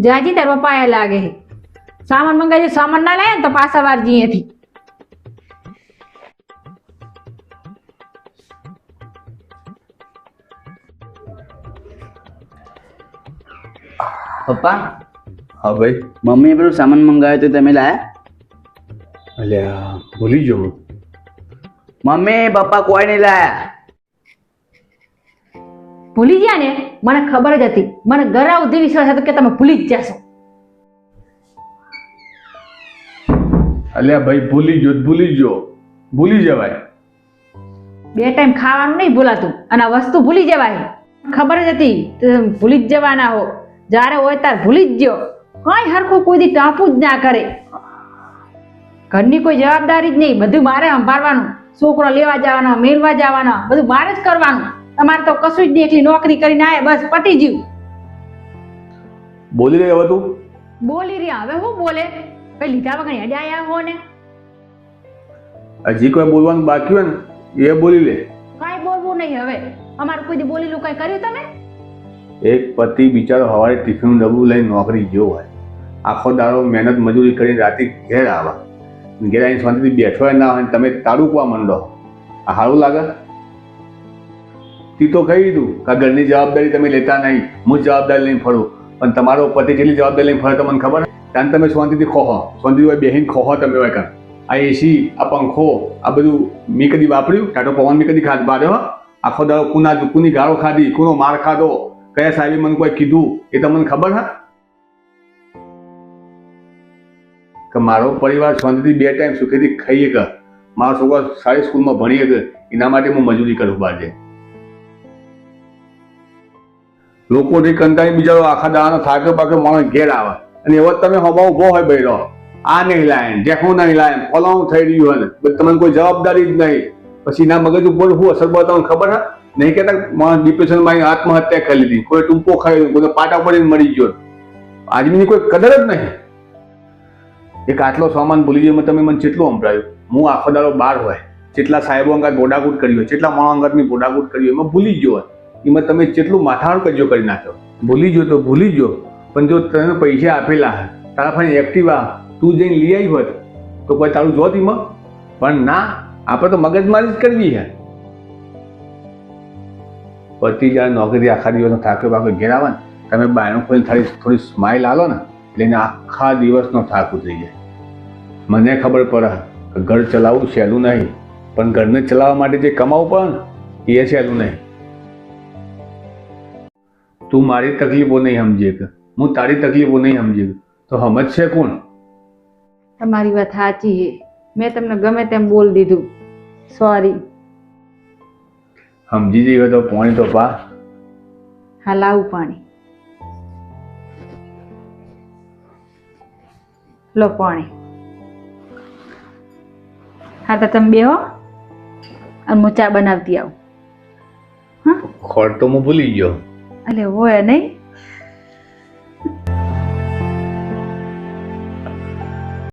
જાજી તાર પપ્પા એ લાગે છે સામાન મંગાજો સામાન ના લાયા ને તો પાછા વાર જઈએ થી પપ્પા હા ભાઈ. મમ્મીએ પેલું સામાન મંગાવ્યો તો તમે લાયા? અલ્યા ભૂલી ગયો હું. મમ્મી પપ્પા કોઈ નહીં લાયા. ભૂલી ગયા ને મને ખબર જ હતી મને ગરા ઉધી વિશ્વાસ હતો કે તમે ભૂલી જ જાશો અલ્યા ભાઈ ભૂલી ગયો ભૂલી જવાય. બે ટાઈમ ખાવાનું નહીં ભૂલાતું અને આ વસ્તુ ભૂલી જવાય ખબર જ હતી તો તમે ભૂલી જ જવાના હો જ્યારે હોય ત્યારે ભૂલી જ ગયો કઈ હરખું કોઈ દી ટાંપું જ ના કરે ઘરની કોઈ જવાબદારી જ નહીં બધું મારે સંભાળવાનું છોકરો લેવા જવાનો મેળવા જવાનો બધું મારે જ કરવાનું તમારે તો કશું જ નહીં એકલી નોકરી કરીને આયા બસ પટી જીવ બોલી રહી હવે તું? બોલી રહ્યા હવે હું બોલે કઈ લીધા વગર હેડે આયા હો ને હજી કોઈ બોલવાનું બાકી હોય ને એ બોલી લે. કઈ બોલવું નહીં હવે અમારું કોઈ દી બોલેલું કઈ કર્યું તમે એક પતિ બિચારો સવારે ટિફિન ડબ્બું લઈને નોકરી ગયો હોય આખો દાડો મહેનત મજૂરી કરીને રાતે ઘેર આવે ઘેર આવીને શાંતિથી બેઠો ના હોય તમે તાળુકવા માંડો આ સારું લાગે? તી તો કહી દીધું કે ઘરની જવાબદારી તમે લેતા નહીં હું જ જવાબદારી લઈને ફરું પણ તમારો પતિ જેટલી જવાબદારી લઈને ફરે તો મને ખબર ત્યાં તમે શાંતિથી ખોહો શાંતિથી બેહીને ખોહો તમે હોય કાં આ એસી આ પંખો આ બધું મેં કદી વાપર્યું ટાટો પવન મેં કદી ખાધ બાર્યો આખો દાડો કુની ગાળો ખાધી કુનો માર ખાધો કયા સાહેબે મને કોઈ કીધું એ તમને ખબર હા કે મારો પરિવાર શાંતિથી બે ટાઈમ સુખેથી ખાઈએ કે મારો છોકરો સારી સ્કૂલમાં ભણીએ કે એના માટે હું મજૂરી કરું બાજે લોકોથી કંટાળી બિચારો આખા દાવાનો થાકે પાકે માણસ ઘેર આવે અને એવો તમે હમણાં ઉભો હોય ભાઈ આ નહીં લાયન ઢેકું નહીં લાયન ફલાણું થઈ રહ્યું હોય તમને કોઈ જવાબદારી જ નહીં પછી એના મગજ ઉપર શું અસર પડે તમને ખબર હા નહીં કહેતા માણસ ડિપ્રેશનમાં આત્મહત્યા કરી લીધી કોઈ ટૂંપો ખાઈ કોઈ પાટા પડીને મરી ગયો આદમીની કોઈ કદર જ નહીં. એક આટલો સામાન ભૂલી ગયો તમે મને કેટલું સંભળાયું હું આખો દાડો બહાર હોય જેટલા સાહેબો અંગાત બોડાકૂટ કરી હોય જેટલા માણસ અંગાત મેં બોડાકૂટ કરી હોય એમાં ભૂલી ગયો હોય એમાં તમે જેટલું માથાળ કજો કરી નાખ્યો ભૂલી ગયો તો ભૂલી ગયો પણ જો તને પૈસા આપેલા તારા પાસે એક્ટિવા તું જઈને લઈ આવી હોત તો કોઈ તારું જોત એમાં પણ ના આપણે તો મગજમારી જ કરવી છે. પતિ જ્યારે નોકરી આખા દિવસનો થાક્યો પાક્યો ઘેર આવે ને તમે બાયણું ખોલીને થોડી સ્માઇલ આલો ને એટલે એને આખા દિવસનો થાક ઉતરી જાય. મને ખબર પડે કે ઘર ચલાવવું સહેલું નહીં પણ ઘરને ચલાવવા માટે જે કમાવવું પડે ને એ સહેલું નહીં. તું મારી તકલીફો નહીં સમજે કે હું તારી તકલીફો નહીં સમજે તો સમજશે કોણ? તમારી વાત સાચી છે મેં તમને ગમે તેમ બોલ દીધું સોરી સમજી જઈએ તો પાણી તો પા. હા લાવું પાણી લો પાણી હા તો તમે બેહો અને હું ચા બનાવતી આવું. હા ખોટ તો હું ભૂલી ગયો. એટલે હોય નહીં